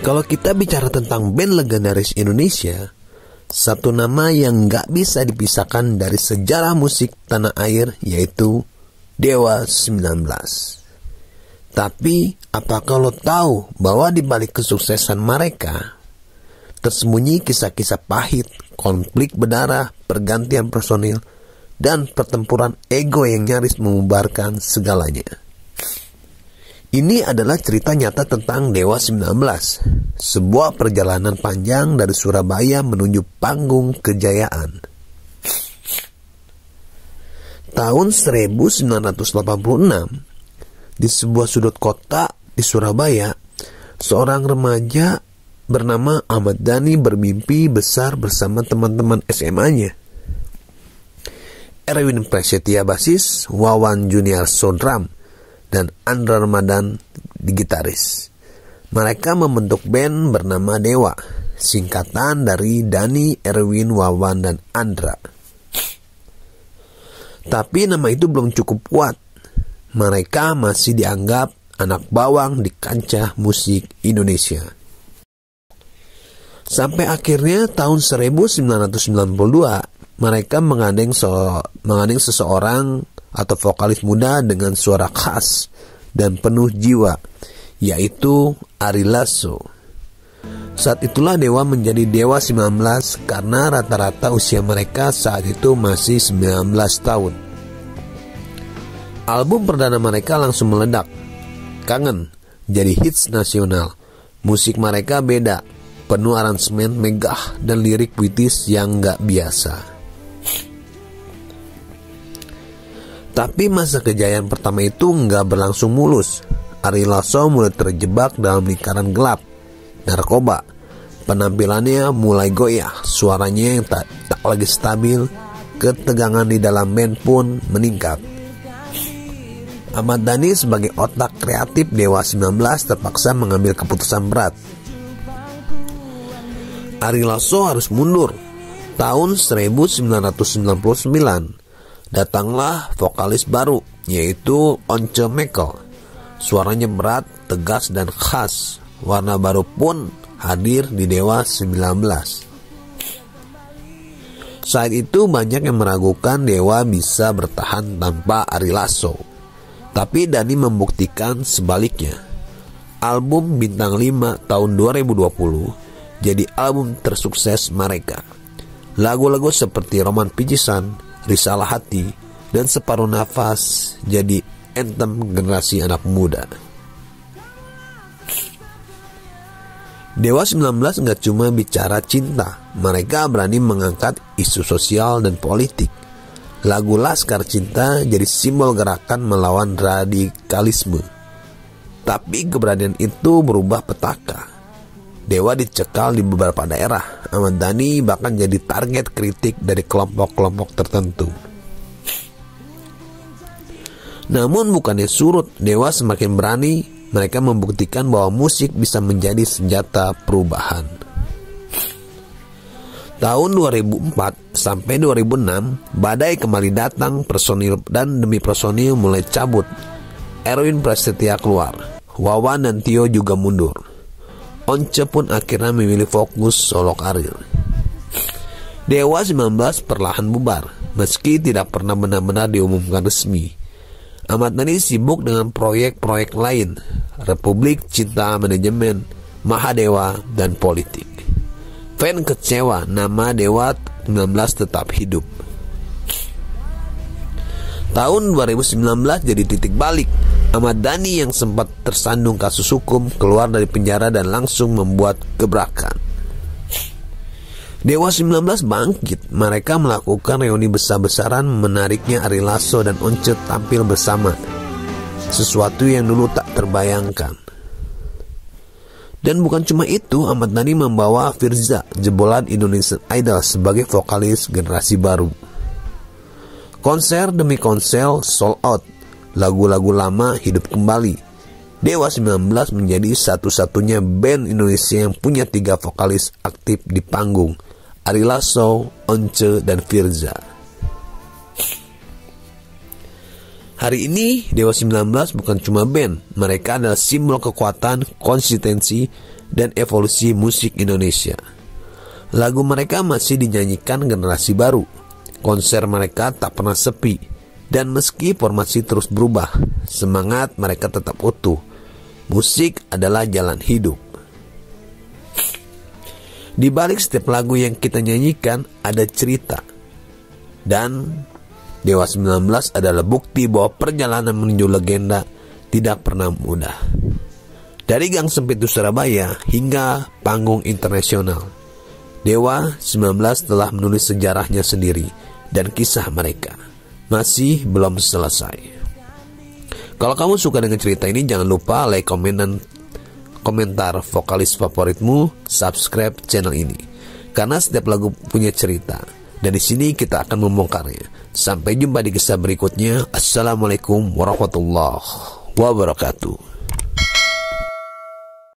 Kalau kita bicara tentang band legendaris Indonesia, satu nama yang gak bisa dipisahkan dari sejarah musik tanah air yaitu Dewa 19. Tapi, apakah lo tahu bahwa di balik kesuksesan mereka tersembunyi kisah-kisah pahit, konflik berdarah, pergantian personil, dan pertempuran ego yang nyaris membubarkan segalanya. Ini adalah cerita nyata tentang Dewa 19, sebuah perjalanan panjang dari Surabaya menuju panggung kejayaan. Tahun 1986, di sebuah sudut kota di Surabaya, seorang remaja bernama Ahmad Dhani bermimpi besar bersama teman-teman SMA-nya. Erwin Prasetya basis, Wawan Juniarso drum, dan Andra Ramadan di gitaris. Mereka membentuk band bernama Dewa, singkatan dari Dhani, Erwin, Wawan, dan Andra. Tapi nama itu belum cukup kuat. Mereka masih dianggap anak bawang di kancah musik Indonesia. Sampai akhirnya tahun 1992, mereka menggandeng seseorang atau vokalis muda dengan suara khas dan penuh jiwa, yaitu Ari Lasso. Saat itulah Dewa menjadi Dewa 19 karena rata-rata usia mereka saat itu masih 19 tahun. Album perdana mereka langsung meledak. Kangen jadi hits nasional. Musik mereka beda, penuh aransemen megah dan lirik puitis yang gak biasa. Tapi masa kejayaan pertama itu nggak berlangsung mulus. Ari Lasso mulai terjebak dalam lingkaran gelap narkoba. Penampilannya mulai goyah, suaranya yang tak lagi stabil, ketegangan di dalam band pun meningkat. Ahmad Dhani sebagai otak kreatif Dewa 19 terpaksa mengambil keputusan berat. Ari Lasso harus mundur. Tahun 1999 datanglah vokalis baru, yaitu Once Mekel. Suaranya berat, tegas, dan khas. Warna baru pun hadir di Dewa 19. Saat itu banyak yang meragukan Dewa bisa bertahan tanpa Ari Lasso. Tapi Dhani membuktikan sebaliknya. Album Bintang 5 tahun 2020 jadi album tersukses mereka. Lagu-lagu seperti Roman Picisan, Risalah Hati, dan Separuh Nafas jadi anthem generasi anak muda. Dewa 19 gak cuma bicara cinta, mereka berani mengangkat isu sosial dan politik. Lagu Laskar Cinta jadi simbol gerakan melawan radikalisme. Tapi keberanian itu berubah petaka. Dewa dicekal di beberapa daerah. Ahmad Dhani bahkan jadi target kritik dari kelompok-kelompok tertentu. Namun bukannya surut, Dewa semakin berani. Mereka membuktikan bahwa musik bisa menjadi senjata perubahan. Tahun 2004 sampai 2006, badai kembali datang, personil dan demi personil mulai cabut. Erwin Prasetya keluar, Wawan dan Tio juga mundur. Once pun akhirnya memilih fokus solo karir. Dewa 19 perlahan bubar, meski tidak pernah benar-benar diumumkan resmi. Ahmad Dhani sibuk dengan proyek-proyek lain, Republik Cinta Manajemen, Mahadewa, dan politik. Fan kecewa, nama Dewa 19 tetap hidup. Tahun 2019 jadi titik balik. Ahmad Dhani yang sempat tersandung kasus hukum keluar dari penjara dan langsung membuat gebrakan. Dewa 19 bangkit. Mereka melakukan reuni besar-besaran, menariknya Ari Lasso dan Once tampil bersama. Sesuatu yang dulu tak terbayangkan. Dan bukan cuma itu, Ahmad Dhani membawa Firza, jebolan Indonesian Idol, sebagai vokalis generasi baru. Konser demi konser sold out. Lagu-lagu lama hidup kembali. Dewa 19 menjadi satu-satunya band Indonesia yang punya 3 vokalis aktif di panggung, Ari Lasso, Once, dan Firza. Hari ini Dewa 19 bukan cuma band, mereka adalah simbol kekuatan, konsistensi, dan evolusi musik Indonesia. Lagu mereka masih dinyanyikan generasi baru. Konser mereka tak pernah sepi. Dan meski formasi terus berubah, semangat mereka tetap utuh. Musik adalah jalan hidup. Di balik setiap lagu yang kita nyanyikan ada cerita. Dan Dewa 19 adalah bukti bahwa perjalanan menuju legenda tidak pernah mudah. Dari Gang Sempitu Surabaya hingga panggung internasional, Dewa 19 telah menulis sejarahnya sendiri dan kisah mereka masih belum selesai. Kalau kamu suka dengan cerita ini, jangan lupa like, komen, dan komentar vokalis favoritmu, subscribe channel ini. Karena setiap lagu punya cerita, dan di sini kita akan membongkarnya. Sampai jumpa di kisah berikutnya. Assalamualaikum warahmatullahi wabarakatuh.